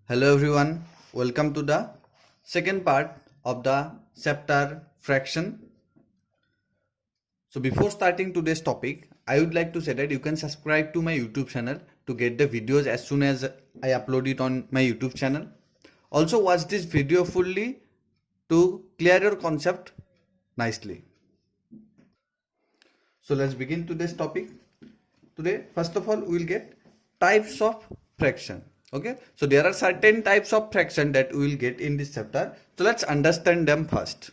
Hello everyone, welcome to the second part of the chapter fraction. So before starting today's topic, I would like to say that you can subscribe to my YouTube channel to get the videos as soon as I upload it on my YouTube channel. Also watch this video fully to clear your concept nicely. So let's begin today's topic. Today, first of all, we will get types of fraction. Okay, so there are certain types of fraction that we will get in this chapter. So let's understand them first.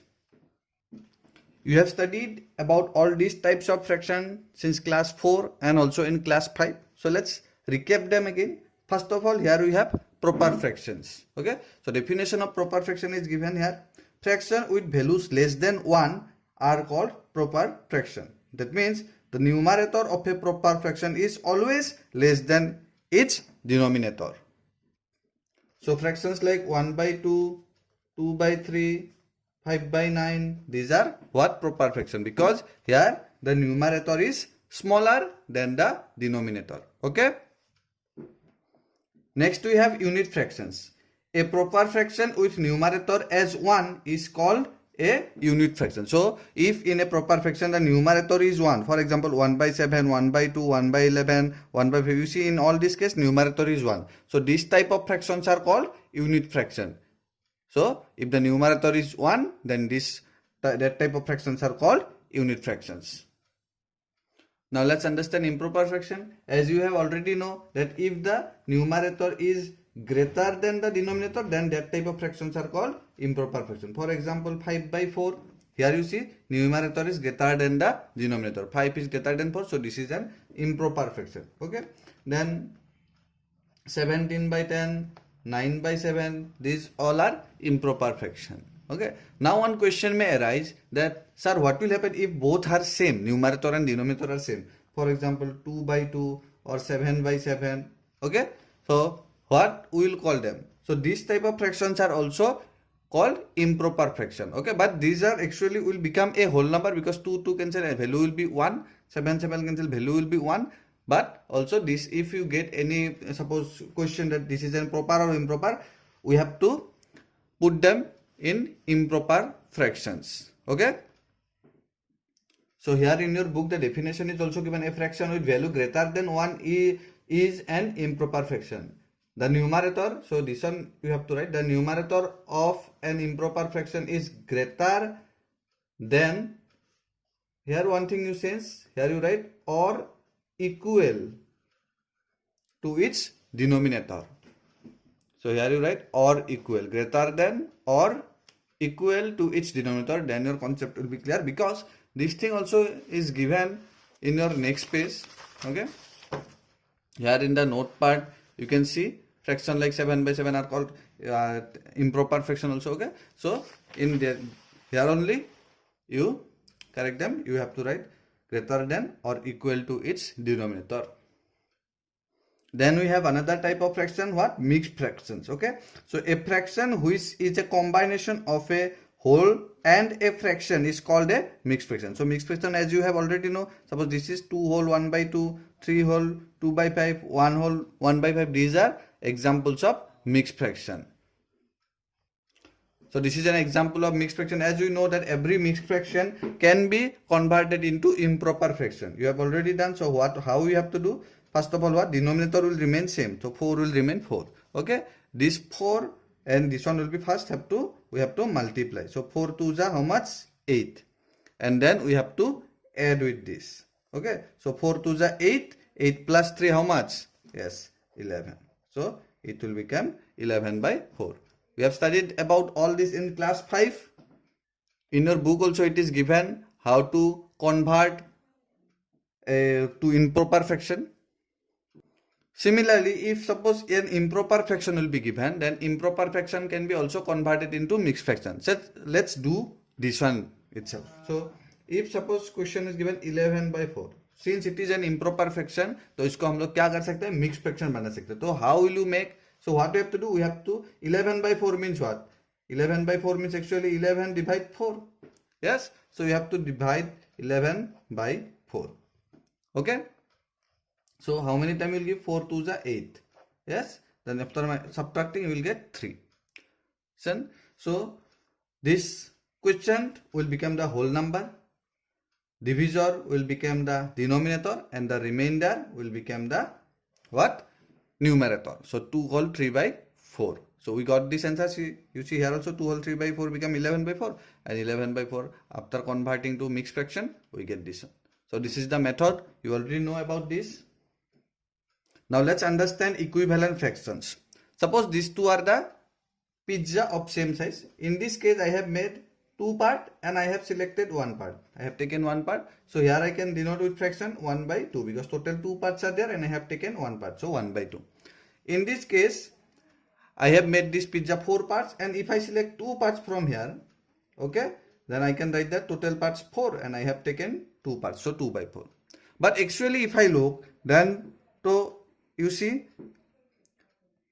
You have studied about all these types of fraction since class 4 and also in class 5. So let's recap them again. First of all, here we have proper fractions. Okay, so definition of proper fraction is given here. Fraction with values less than 1 are called proper fraction. That means the numerator of a proper fraction is always less than its denominator. So fractions like 1 by 2, 2 by 3, 5 by 9, these are what? Proper fraction, because here the numerator is smaller than the denominator. Okay. Next we have unit fractions. A proper fraction with numerator as 1 is called a unit fraction. So if in a proper fraction the numerator is 1, for example 1 by 7, 1 by 2, 1 by 11, 1 by 5, you see in all this case numerator is 1. So this type of fractions are called unit fraction. So if the numerator is 1, then that type of fractions are called unit fractions. Now let's understand improper fraction. As you have already know that if the numerator is greater than the denominator, then that type of fractions are called improper fraction. For example, 5 by 4. Here you see numerator is greater than the denominator. 5 is greater than 4. So this is an improper fraction. Okay. Then 17 by 10, 9 by 7. These all are improper fraction. Okay. Now one question may arise that, sir, what will happen if both are same, numerator and denominator are same? For example, 2 by 2 or 7 by 7. Okay. So what we will call them? So these type of fractions are also called improper fraction. Okay, but these are actually will become a whole number because 2 cancel, value will be 1, 7 cancel, value will be 1. But also this, if you get any suppose question that this is an proper or improper, we have to put them in improper fractions. Okay. So here in your book the definition is also given. A fraction with value greater than 1 is an improper fraction. The numerator, so this one you have to write, the numerator of an improper fraction is greater than, here one thing you sense, here you write or equal to its denominator. So here you write or equal, greater than or equal to its denominator, then your concept will be clear, because this thing also is given in your next page. Okay, here in the note part you can see fraction like 7 by 7 are called improper fraction also. Okay, so in there, here only you correct them. You have to write greater than or equal to its denominator. Then we have another type of fraction, what? Mixed fractions. Okay, so a fraction which is a combination of a whole and a fraction is called a mixed fraction. So mixed fraction, as you have already know, suppose this is 2 whole 1 by 2, 3 whole 2 by 5, 1 whole 1 by 5. These are examples of mixed fraction. So this is an example of mixed fraction. As you know that every mixed fraction can be converted into improper fraction. You have already done. So how you have to do? First of all, what? Denominator will remain same. So 4 will remain 4. Okay. This 4 and this one will be first we have to multiply. So 4 2s are how much? 8. And then we have to add with this. Okay. So 4 2s are 8. 8 plus 3 how much? Yes, 11. So it will become 11 by 4. We have studied about all this in class 5. In your book also it is given how to convert to improper fraction. Similarly, if suppose an improper fraction will be given, then improper fraction can be also converted into mixed fraction. So let's do this one itself. So if suppose question is given 11 by 4, since it is an improper fraction, तो इसको हम लोग क्या कर सकते हैं? Mixed fraction बना सकते हैं. तो how will you make? So what we have to do? We have to 11 by 4 means what? 11 by 4 means actually 11 divide 4. Yes. So you have to divide 11 by 4. Okay. So how many times you will give? 4 2s are 8. Yes. then after subtracting you will get 3. So this quotient will become the whole number, divisor will become the denominator, and the remainder will become the what? Numerator. So 2 whole 3 by 4. So we got this answer. You see here also 2 whole 3 by 4 become 11 by 4, and 11 by 4 after converting to mixed fraction we get this one. So this is the method. You already know about this. Now let's understand equivalent fractions. Suppose these two are the pizza of same size. In this case I have made 2 part and I have selected 1 part. I have taken 1 part. So here I can denote with fraction 1 by 2 because total 2 parts are there and I have taken 1 part. So 1 by 2. In this case I have made this pizza 4 parts, and if I select 2 parts from here, okay, then I can write that total parts 4 and I have taken 2 parts. So 2 by 4. But actually if I look, then so you see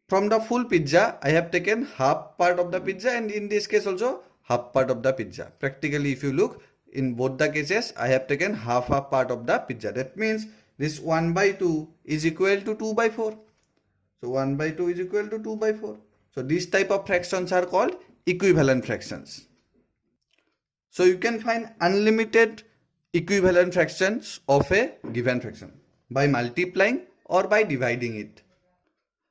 from the full pizza I have taken half part of the pizza, and in this case also half part of the pizza. Practically if you look, in both the cases I have taken half part of the pizza. That means this 1 by 2 is equal to 2 by 4. So 1 by 2 is equal to 2 by 4. So these type of fractions are called equivalent fractions. So you can find unlimited equivalent fractions of a given fraction by multiplying or by dividing it.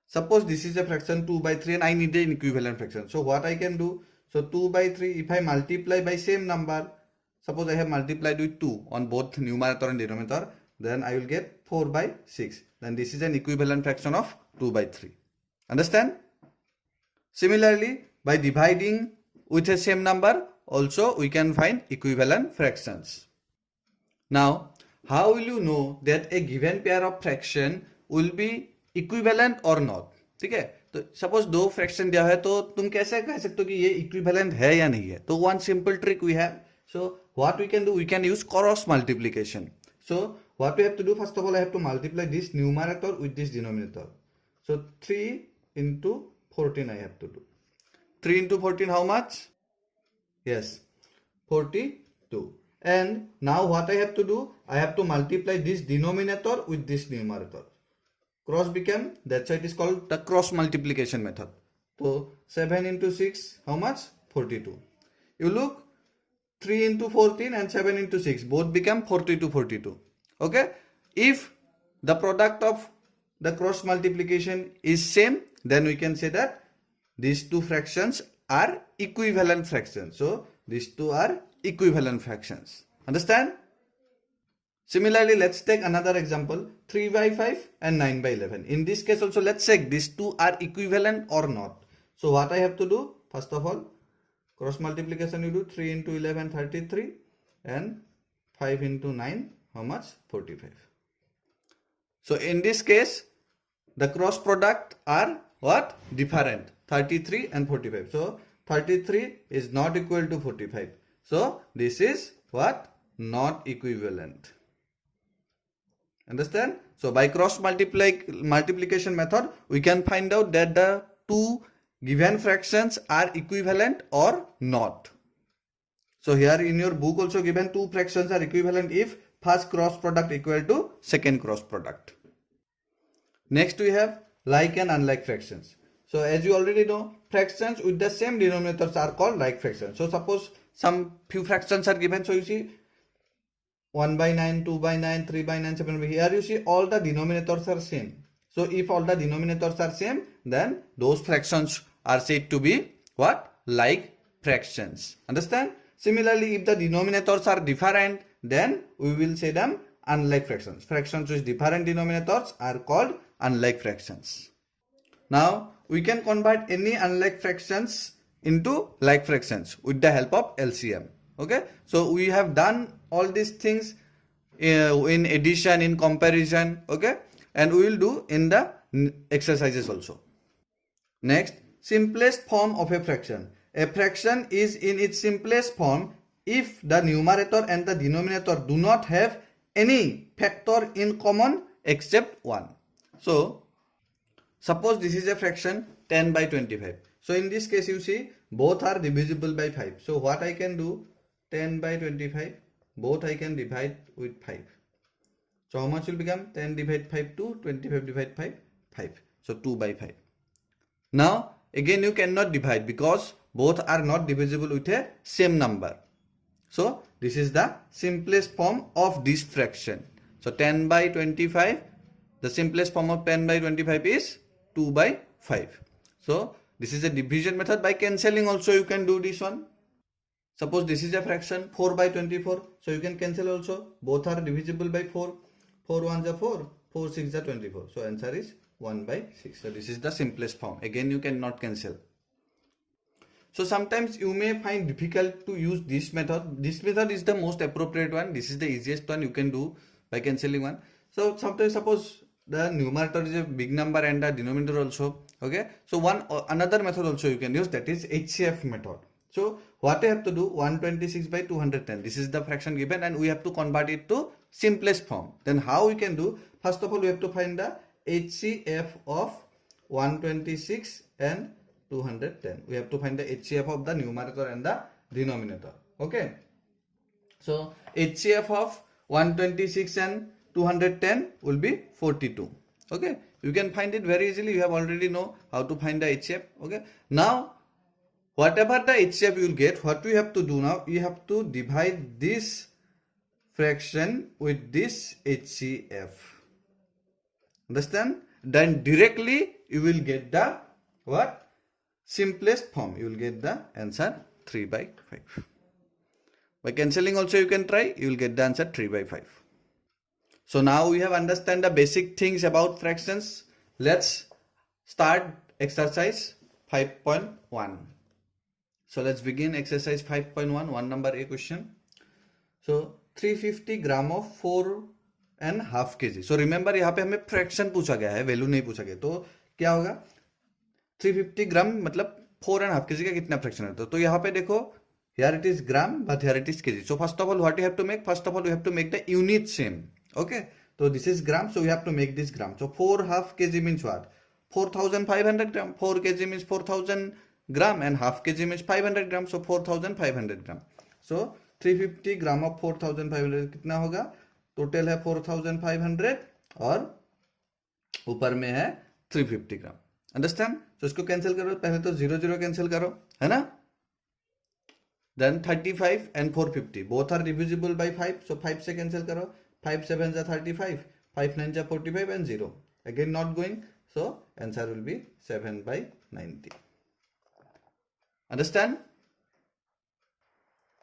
Suppose this is a fraction 2 by 3 and I need an equivalent fraction. So what I can do? So 2 by 3, if I multiply by same number, suppose I have multiplied with 2 on both numerator and denominator, then I will get 4 by 6. Then this is an equivalent fraction of 2 by 3. Understand? Similarly, by dividing with a same number, also we can find equivalent fractions. Now, how will you know that a given pair of fraction will be equivalent or not? ठीक है, तो suppose 2 fraction दिया है तो तुम कैसे कह सकते हो कि ये इक्विवेलेंट है या नहीं है? तो one simple trick we have. So what we can do, we can use cross multiplication. So what we have to do, first of all I have to multiply this numerator with this denominator. So 3 into 14 I have to do. 3 into 14 how much? Yes, 42. And now what I have to do, I have to multiply this denominator with this numerator. Cross became, that's why it is called the cross multiplication method. So 7 into 6 how much? 42. You look, 3 into 14 and 7 into 6 both become 42. Okay, if the product of the cross multiplication is same, then we can say that these two fractions are equivalent fractions. So these two are equivalent fractions. Understand? Similarly, let's take another example, 3 by 5 and 9 by 11. In this case also let's check these two are equivalent or not. So what I have to do, first of all, cross multiplication you do, 3 into 11 33 and 5 into 9 how much? 45. So in this case the cross product are what? Different, 33 and 45. So 33 is not equal to 45. So this is what? Not equivalent. Understand? So by cross multiplication method we can find out that the two given fractions are equivalent or not. So here in your book also given two fractions are equivalent if first cross product equal to second cross product. Next we have like and unlike fractions. So as you already know, fractions with the same denominators are called like fractions. So suppose some few fractions are given. So you see 1 by 9, 2 by 9, 3 by 9, 7 by 9. Here you see all the denominators are same. So if all the denominators are same, then those fractions are said to be what? Like fractions. Understand? Similarly, if the denominators are different, then we will say them unlike fractions. Fractions with different denominators are called unlike fractions. Now we can convert any unlike fractions into like fractions with the help of LCM. Okay, so we have done all these things in addition, in comparison, okay, and we will do in the exercises also. Next, simplest form of a fraction. A fraction is in its simplest form if the numerator and the denominator do not have any factor in common except 1. So suppose this is a fraction 10 by 25. So in this case you see both are divisible by 5. So what I can do, 10 by 25, both I can divide with 5. So how much will become? 10 divide 5 to 25 divide 5, 5. So 2 by 5. Now again you cannot divide because both are not divisible with a same number. So this is the simplest form of this fraction. So 10 by 25, the simplest form of 10 by 25 is 2 by 5. So this is a division method. By cancelling also you can do this one. Suppose this is a fraction 4 by 24. So you can cancel also. Both are divisible by 4. 4 1s are 4. 4 6 are 24. So answer is 1 by 6. So this is the simplest form. Again you cannot cancel. So sometimes you may find difficult to use this method. This method is the most appropriate one. This is the easiest one you can do by cancelling one. So sometimes suppose the numerator is a big number and the denominator also. Okay. So another method also you can use, that is HCF method. So what I have to do, 126 by 210. This is the fraction given and we have to convert it to simplest form. Then how we can do? First of all we have to find the HCF of 126 and 210. We have to find the HCF of the numerator and the denominator. Okay. So HCF of 126 and 210 will be 42. Okay. You can find it very easily. You have already know how to find the HCF. Okay. Now, whatever the HCF you will get, what we have to do now, you have to divide this fraction with this HCF. Understand? Then directly you will get the what? Simplest form. You will get the answer 3 by 5. By cancelling also you can try. You will get the answer 3 by 5. So now we have understand the basic things about fractions. Let's start exercise 5.1. So let's begin exercise 5.1. 1 number A question. So 350 gram of 4.5 kg. So remember यहाँ पे हमें fraction पूछा गया है, value नहीं पूछा गया. तो क्या होगा? 350 ग्राम मतलब 4.5 kg का कितना फ्रैक्शन है? तो यहाँ पे देखो, here it is gram but here it is kg. So first of all what you have to make? First of all you have to make the unit same. Okay. So this is gram, so we have to make this gram. So 4.5 kg means what? 4,500 gram. 4 kg means 4,000 gram and half kg means 500 gram. So 4,500 gram. So 350 gram of 4,500 कितना होगा? Total है 4,500 और ऊपर में है 350 ग्राम. Understand? तो इसको cancel करो. पहले तो 0 0 कैंसिल करो, है ना? Then 35 and 450 both are divisible by 5. So 5 से कैंसिल करो. 5 7s are 35. 5 9s are 45 and 0. Again not going. So answer will be 7 by 90. Understand?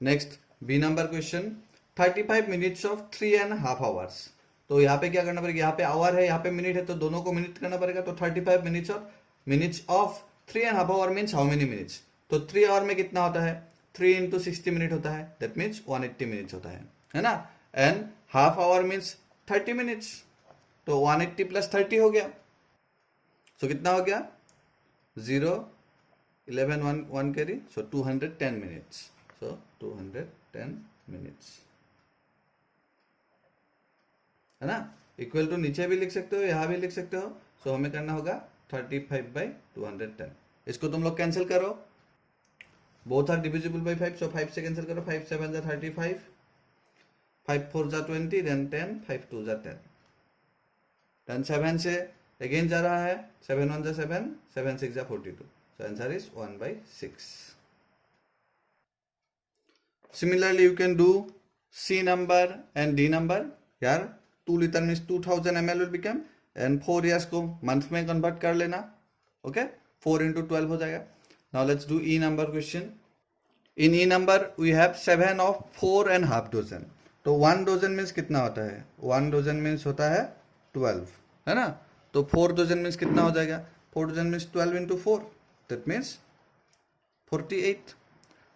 Next B number question. 35 minutes of 3.5 hours. तो यहाँ पे क्या करना पड़ेगा? यहाँ पे आवर है, यहाँ पे मिनट है, तो दोनों को मिनट करना पड़ेगा. तो 35 minutes of 3.5 hour means how many minutes? तो 3 आवर में कितना होता है? 3 into 60 मिनट होता है. That means 180 minutes होता है ना? And half hour means 30 minutes. तो 180 plus 30 हो गया. So कितना हो गया? 0 11 1 carry. So 210 minutes. So 210 minutes. है ना? इक्वल टू नीचे भी लिख सकते हो, यहाँ भी लिख सकते हो. सो हमें करना होगा 35 by 210. इसको तुम लोग कैंसिल करो. Both are divisible by 5. So 5 से कैंसिल करो. 5 7s are 35. 5 4s are 20. Then 10. 5 2s are 10. Then 7 से अगेन जा रहा है. 7 1s are 7. 7 6s are 42. So answer is 1 by 6. Similarly you can do C number and D number. Here 2 liter means 2000 ml will become, and 4 years को month में convert कर लेना. Okay, 4 into 12 हो जाएगा. Now let's do E number question. In E number we have 7 of 4.5 dozen. तो 1 dozen means कितना होता है? 1 dozen means होता है 12, है ना? तो 4 dozen means कितना हो जाएगा? 4 dozen means 12 into 4. That means 48.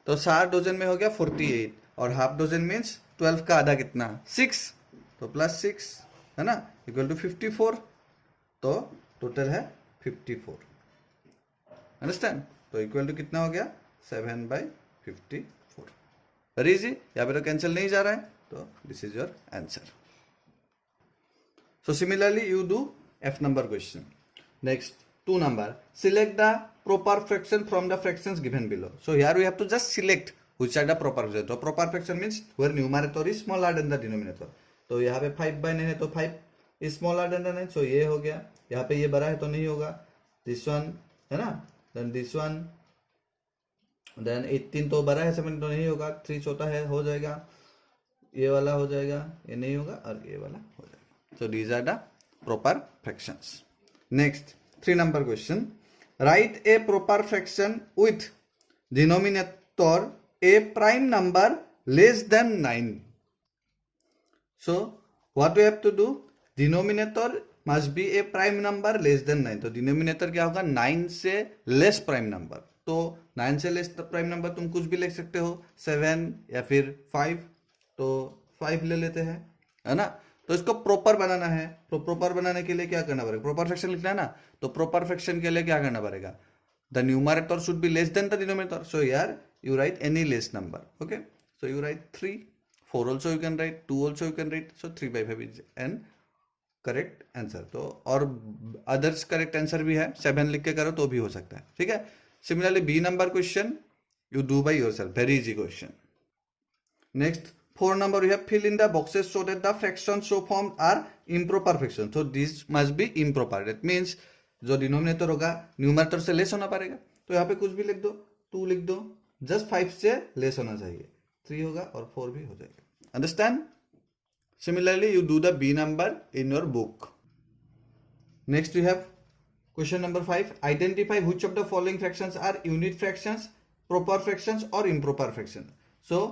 तो 4 dozen में हो गया 48 और हाफ डोजन मीन्स 12 का आधा कितना? 6. तो प्लस 6 है ना, इक्वल टू 54. तो टोटल है 54. अंडरस्टैंड? तो इक्वल टू कितना हो गया? 7 by 54. Very easy. यहाँ पे तो कैंसिल नहीं जा रहा है. तो this is your answer. So similarly you do F number question. Next 2 number. Select the proper fraction from the fractions given below. So here we have to just select which are the proper fraction. So proper fraction means where numerator is smaller than the denominator. तो यहाँ पे 5 by 9 है तो 5 is smaller than the 9. So ये हो गया. यहाँ पे ये बड़ा है तो नहीं होगा. This one है ना. देन दिस वन, देन 18 तो बड़ा है, 17 तो नहीं होगा, 3 छोटा है, हो जाएगा. ये वाला हो जाएगा, ये नहीं होगा, और ये वाला हो जाएगा. So these are the proper fractions. Next 3 number question. Write a proper fraction with denominator a prime number less than 9. So what we have to do? Denominator must be a prime number less than 9. तो denominator क्या होगा? 9 से less prime number. तो 9 से less prime number तुम कुछ भी लिख सकते हो, 7 या फिर 5. तो 5 ले लेते हैं, है ना. तो इसको प्रॉपर बनाना है. तो प्रॉपर बनाने के लिए क्या करना पड़ेगा? प्रॉपर फ्रैक्शन लिखना है ना. तो प्रॉपर फ्रैक्शन के लिए क्या करना पड़ेगा? The numerator should be less than the denominator. So here you write any less number. Okay, so you write 3. 4 also you can write, 2 also you can write. So 3/5 is an correct answer. तो और others correct answer भी है, 7 लिख के करो तो भी हो सकता है. ठीक है. Similarly B number question you do by yourself. Very easy question. Next 4 number we have fill in the boxes so that the fractions so formed are improper fractions. So this must be improper. That means जो denominator होगा numerator से less होना पड़ेगा. तो यहाँ पे कुछ भी लिख दो, 2 लिख दो, जस्ट 5 से लेस होना चाहिए. 3 होगा और 4 भी हो जाएगा. Understand. Similarly you do the B number in your book. Next we have question number 5. Identify which of the following fractions are unit fractions, proper fractions और improper fraction. So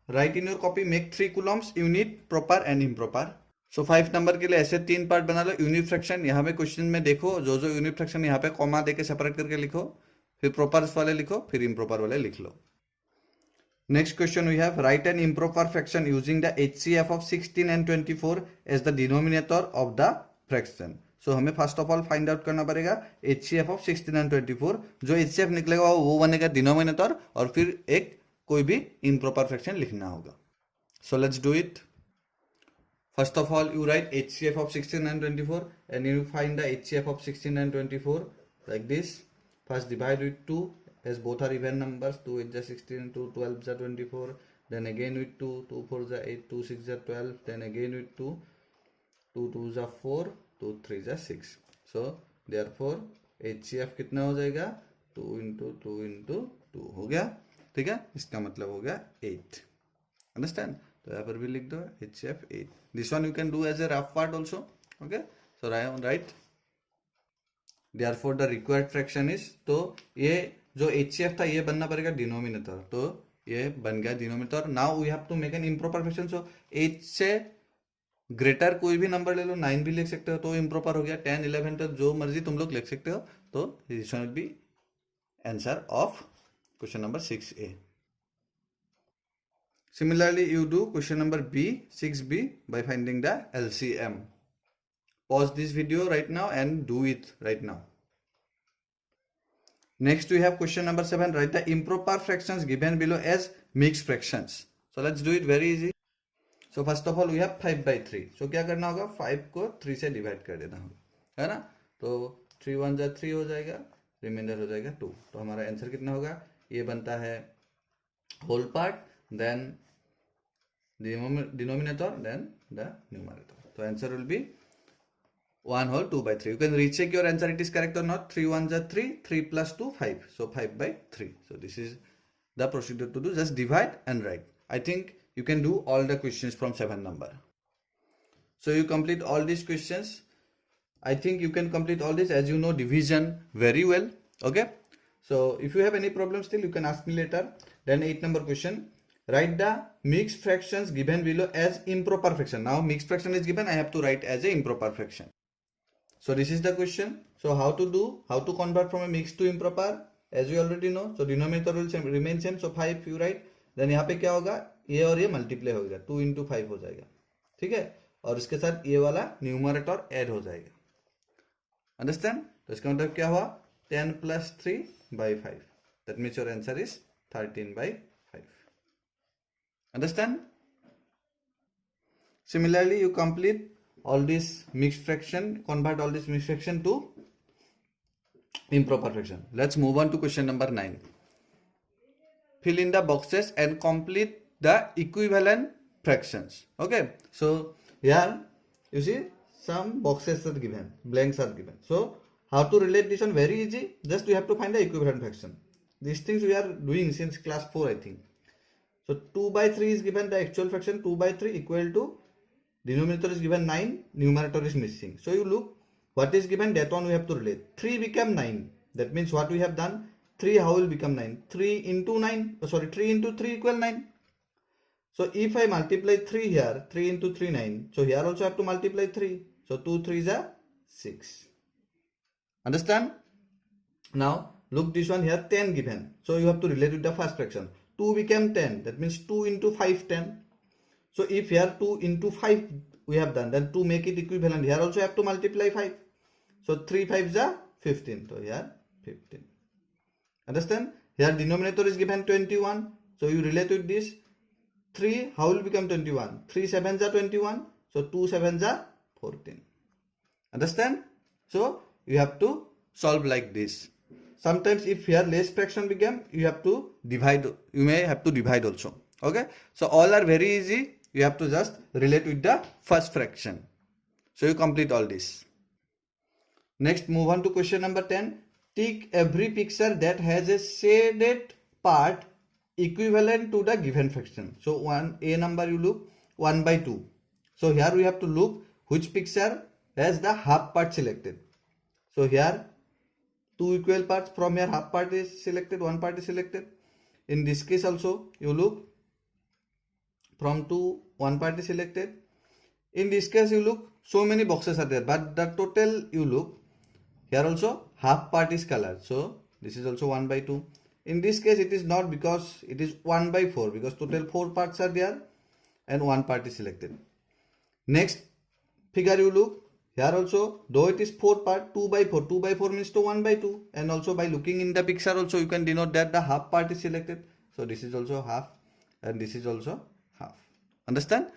write in your copy, make 3 columns, unit, proper and improper. So 5 number के लिए ऐसे 3 part बना लो. Unit fraction यहाँ पे question में देखो, जो जो यूनिट फ्रैक्शन यहाँ पे कॉमा देके सेपरेट करके लिखो, फिर प्रॉपर वाले लिखो, फिर इम्प्रॉपर वाले लिख लो. Next question we have, write an improper fraction using the HCF of 16 and 24 as the denominator of the fraction. So हमें first of all find out करना पड़ेगा HCF of 16 and 24. जो HCF निकलेगा वो बनेगा डिनोमिनेटर, और फिर एक कोई भी improper fraction लिखना होगा. So let's do it. First of all you write HCF of 16 and 24 and you find the HCF of 16 and 24 like this. First divide with 2 as both are even numbers. 2 8 is 16, 2 12 is 24, then again with 2, 2 4 is 8, 2 6 is 12, then again with 2, 2 2 is 4, 2 3 is 6. So therefore HCF कितना हो जाएगा? 2 into 2 into 2 हो गया. ठीक है, इसका मतलब हो गया 8. अंडरस्टैंड. तो यहाँ पर भी लिख दो HCF 8. This one you can do as a rough part also. Okay, so right therefore the required fraction is. तो ये जो HCF था ये बनना पड़ेगा डिनोमिनेटर, तो ये बन गया denominator. Now we have to make an improper fraction. So 8 से ग्रेटर कोई भी नंबर ले लो, 9 भी लिख सकते हो तो इम्प्रॉपर हो गया. 10 11 तक जो मर्जी तुम लोग लिख सकते हो. तो this will be answer of question number 6A. Similarly you do question number B, 6B by finding the LCM. Pause this video right now and do it right now. Next we have question number 7. Write the improper fractions given below as mixed fractions. So let's do it very easy. So first of all we have 5/3. So क्या करना होगा? 5 को 3 से divide कर देना होगा, है ना. तो 3 1 जा 3 हो जाएगा, रिमाइंडर हो जाएगा 2. तो हमारा आंसर कितना होगा? ये बनता है whole part, then denominator, then the numerator. तो answer will be 1 whole 2/3. You can recheck your answer, it is correct or not. 3 1 is 3, 3 plus 2 5, so 5/3. So this is the procedure to do. Just divide and write. I think you can do all the questions from 7 number. So you complete all these questions. I think you can complete all this, as you know division very well. Okay, so if you have any problem still you can ask me later. Then 8 number question, write the mixed fractions given below as improper fraction. Now mixed fraction is given, I have to write as a improper fraction. So this is the question. So how to convert from a mixed to improper, as we already know. So denominator will remain same. So 5 you write. Then यहाँ पे क्या होगा? ये और ये multiply हो जाएगा, 2 into 5 हो जाएगा. ठीक है, और इसके साथ ये वाला न्यूमरेटर ऐड हो जाएगा. अंडरस्टैंड. तो इसका मतलब क्या हुआ? 10 plus 3/5. That means your answer is 13/5. Understand? Similarly you complete all this mixed fraction, convert all this mixed fraction to improper fraction. Let's move on to question number 9. Fill in the boxes and complete the equivalent fractions. Okay, so here you see some boxes are given, blanks are given. So how to relate this one? Very easy. Just we have to find the equivalent fraction. These things we are doing since class 4, I think. So 2 by 3 is given, the actual fraction 2 by 3 equal to, denominator is given 9, numerator is missing. So you look, what is given, that one we have to relate. 3 become 9. That means what we have done, 3 how will become 9? 3 into 9, 3 into 3 equal 9. So if I multiply 3 here, 3 into 3, 9. So here also I have to multiply 3. So 2 3s are 6. Understand? Now look, this one here 10 given. So you have to relate with the first fraction. 2 became 10. That means 2 into 5, 10. So if here 2 into 5 we have done, then to make it equivalent, here also have to multiply 5. So 3 5s are 15. So here 15. Understand? Here denominator is given 21. So you relate with this. 3 how will become 21? 3 7s are 21. So 2 7s are 14. Understand? So you have to solve like this. Sometimes if here less fraction become, you have to divide. You may have to divide also. Okay. So all are very easy. You have to just relate with the first fraction. So you complete all this. Next, move on to question number 10. Tick every picture that has a shaded part equivalent to the given fraction. So one A number you look 1 by 2. So here we have to look which picture has the half part selected. So here 2 equal parts, from here half part is selected, 1 part is selected. In this case also you look, from 2 1 part is selected. In this case you look, so many boxes are there, but the total you look, here also half part is colored. So this is also 1 by 2. In this case it is not, because it is 1 by 4, because total 4 parts are there and 1 part is selected. Next figure you look, here also though it is 4 part, 2 by 4. 2 by 4 means to 1 by 2. And also by looking in the picture also you can denote that the half part is selected. So this is also half and this is also half. Understand?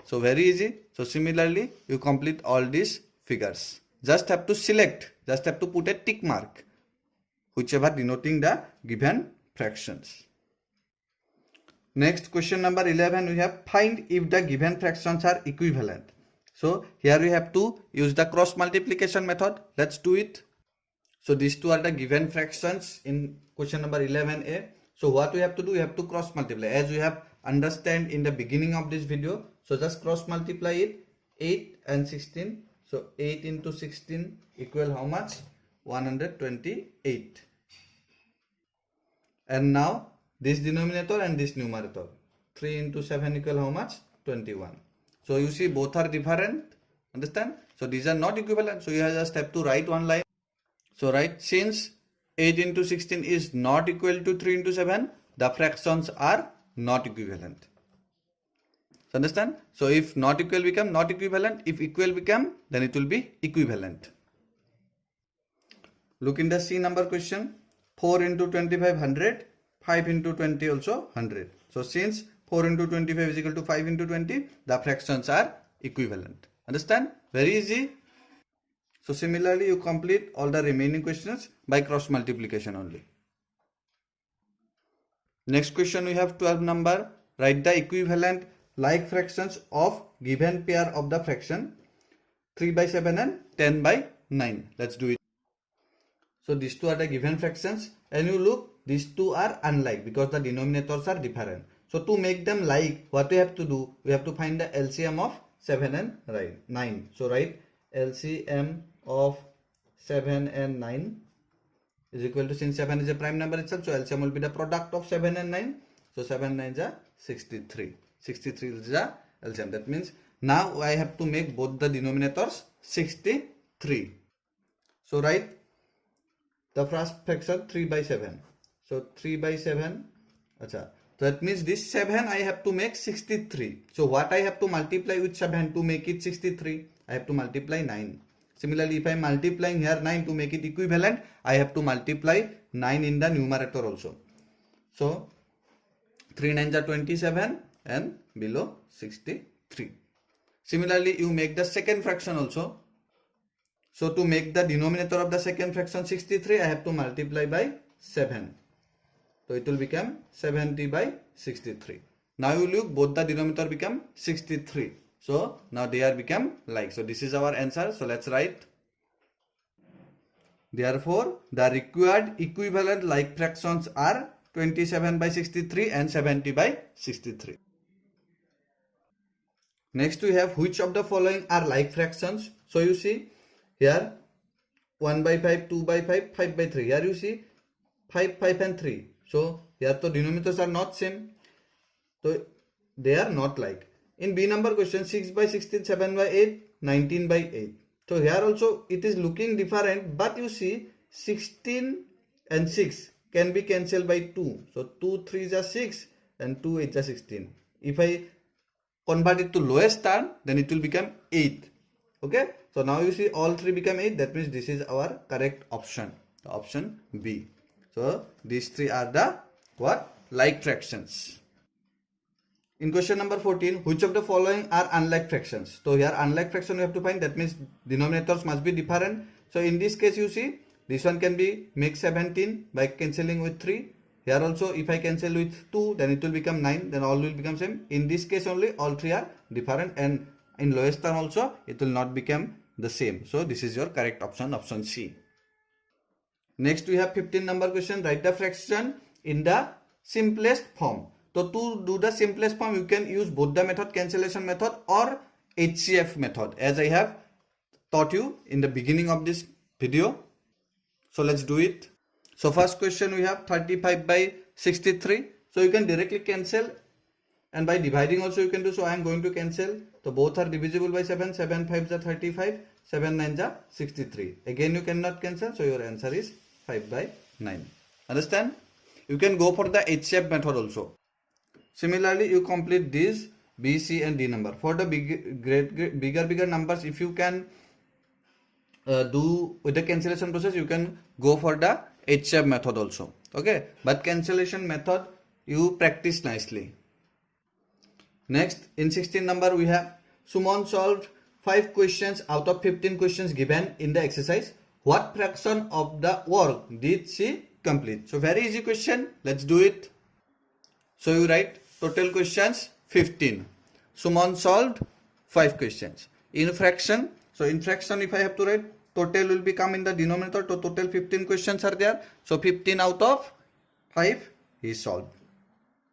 So very easy. So similarly you complete all these figures. Just have to select, just have to put a tick mark, whichever denoting the given fractions. Next, question number 11, we have find if the given fractions are equivalent. So here we have to use the cross multiplication method. Let's do it. So these two are the given fractions in question number 11a. So what we have to do, we have to cross multiply, as we have understand in the beginning of this video. So just cross multiply it, 8 and 16. So 8 into 16 equal how much? 128. And now this denominator and this numerator, 3 into 7 equal how much? 21. So you see both are different. Understand? So these are not equivalent. So you just have to write one line. So write, since 8 into 16 is not equal to 3 into 7, the fractions are not equivalent. So understand? So if not equal become not equivalent, if equal become, then it will be equivalent. Look in the C number question. 4 into 25 100, 5 into 20 also 100. So since 4 into 25 is equal to 5 into 20, the fractions are equivalent. Understand? Very easy. So similarly you complete all the remaining questions by cross multiplication only. Next question we have 12 number. Write the equivalent like fractions of given pair of the fraction 3 by 7 and 10 by 9. Let's do it. So these two are the given fractions, and you look, these two are unlike because the denominators are different. So to make them like, what we have to do, we have to find the LCM of 7 and 9. So write LCM of 7 and 9 is equal to, since 7 is a prime number itself, so LCM will be the product of 7 and 9. So 7 9 is 63. 63 is the LCM. That means now I have to make both the denominators 63. So write the first fraction 3 by 7. So 3 by 7. Acha. That means this 7 I have to make 63. So what I have to multiply with 7 to make it 63? I have to multiply 9. Similarly, if I am multiplying here 9 to make it equivalent, I have to multiply 9 in the numerator also. So 3 9s are 27 and below 63. Similarly, you make the second fraction also. So to make the denominator of the second fraction 63, I have to multiply by 7. So it will become 70 by 63. Now you look, both the denominator become 63. So now they are become like. So this is our answer. So let's write. Therefore, the required equivalent like fractions are 27 by 63 and 70 by 63. Next we have which of the following are like fractions. So you see here 1 by 5, 2 by 5, 5 by 3. Here you see 5, 5 and 3. So here the denominators are not same. So they are not like. In B number question 6 by 16, 7 by 8, 19 by 8. So here also it is looking different, but you see 16 and 6 can be cancelled by 2. So 2 3s are 6 and 2 8s are 16. If I convert it to lowest term, then it will become 8. Okay, so now you see all 3 become 8. That means this is our correct option, the option B. So these 3 are the what? Like fractions. In question number 14, which of the following are unlike fractions? So here unlike fraction we have to find. That means denominators must be different. So in this case you see this one can be make 17 by cancelling with 3. Here also if I cancel with 2, then it will become 9, then all will become same. In this case only all 3 are different, and in lowest term also it will not become the same. So this is your correct option, option C. Next we have 15 number question. Write the fraction in the simplest form. So to do the simplest form you can use both the method, cancellation method or HCF method, as I have taught you in the beginning of this video. So let's do it. So first question we have 35 by 63. So you can directly cancel, and by dividing also you can do. So I am going to cancel. So both are divisible by 7. 7 5s are 35. 7 9s are 63. Again you cannot cancel. So your answer is 5 by 9. Understand? You can go for the HCF method also. Similarly, you complete these B, C and D number. For the bigger numbers, if you can do with the cancellation process, you can go for the HCF method also. Okay, but cancellation method you practice nicely. Next, in 16 number we have Suman solved 5 questions out of 15 questions given in the exercise. What fraction of the work did she complete? So very easy question. Let's do it. So you write total questions 15. Suman solved 5 questions. In fraction, so in fraction if I have to write, total will become in the denominator. So total 15 questions are there. So 15 out of 5 is solved.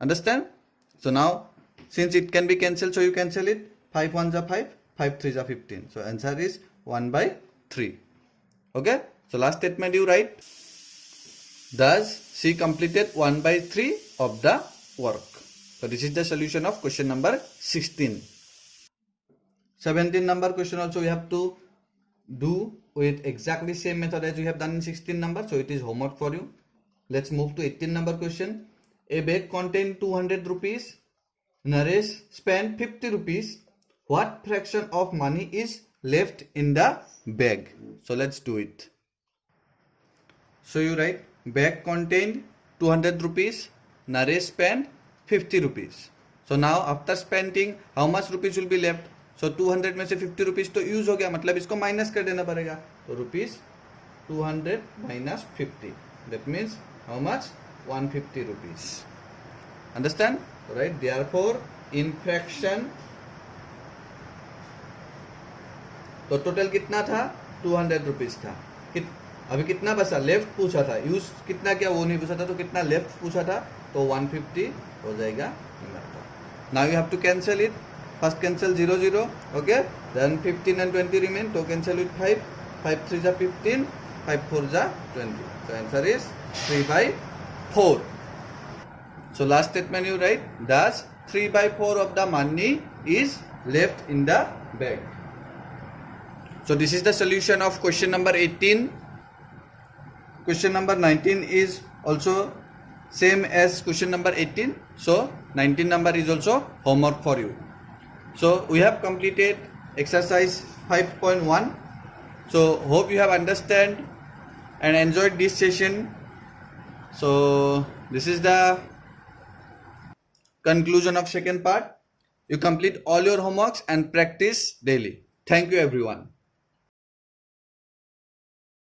Understand? So now since it can be cancelled, so you cancel it. 5 1s are 5, 5 3s are 15. So answer is 1 by 3. Okay. So last statement you write. Thus she completed 1 by 3 of the work. So this is the solution of question number 16. 17 number question also we have to do with exactly same method as we have done in 16 number. So it is homework for you. Let's move to 18 number question. A bag contained 200 rupees. Naresh spent 50 rupees. What fraction of money is left in the bag? So let's do it. So you write bag contained 200 rupees. Naresh spent 50 rupees. So now after spending, how much rupees will be left? So 200 में से 50 rupees तो use हो गया, मतलब इसको minus कर देना पड़ेगा. तो rupees 200 minus 50. That means how much? 150 rupees. Understand? Right? Therefore, in fraction, तो टोटल कितना था? 200 रुपीज था. अभी कितना बचा? लेफ्ट पूछा था, यूज कितना किया वो नहीं पूछा था, तो कितना लेफ्ट पूछा था, तो 150 हो जाएगा. Now you have to cancel it. First cancel 0 0. Okay, then 15 and 20 remain, तो कैंसिल विथ 5. 5 3 जा 15, 5 4 जा 20. So answer is 3 by 4. So last statement you write, thus 3 by 4 of the money is left in the bag. So this is the solution of question number 18. Question number 19 is also same as question number 18. So 19 number is also homework for you. So we have completed exercise 5.1. So hope you have understand and enjoyed this session. So this is the conclusion of second part. You complete all your homeworks and practice daily. Thank you everyone.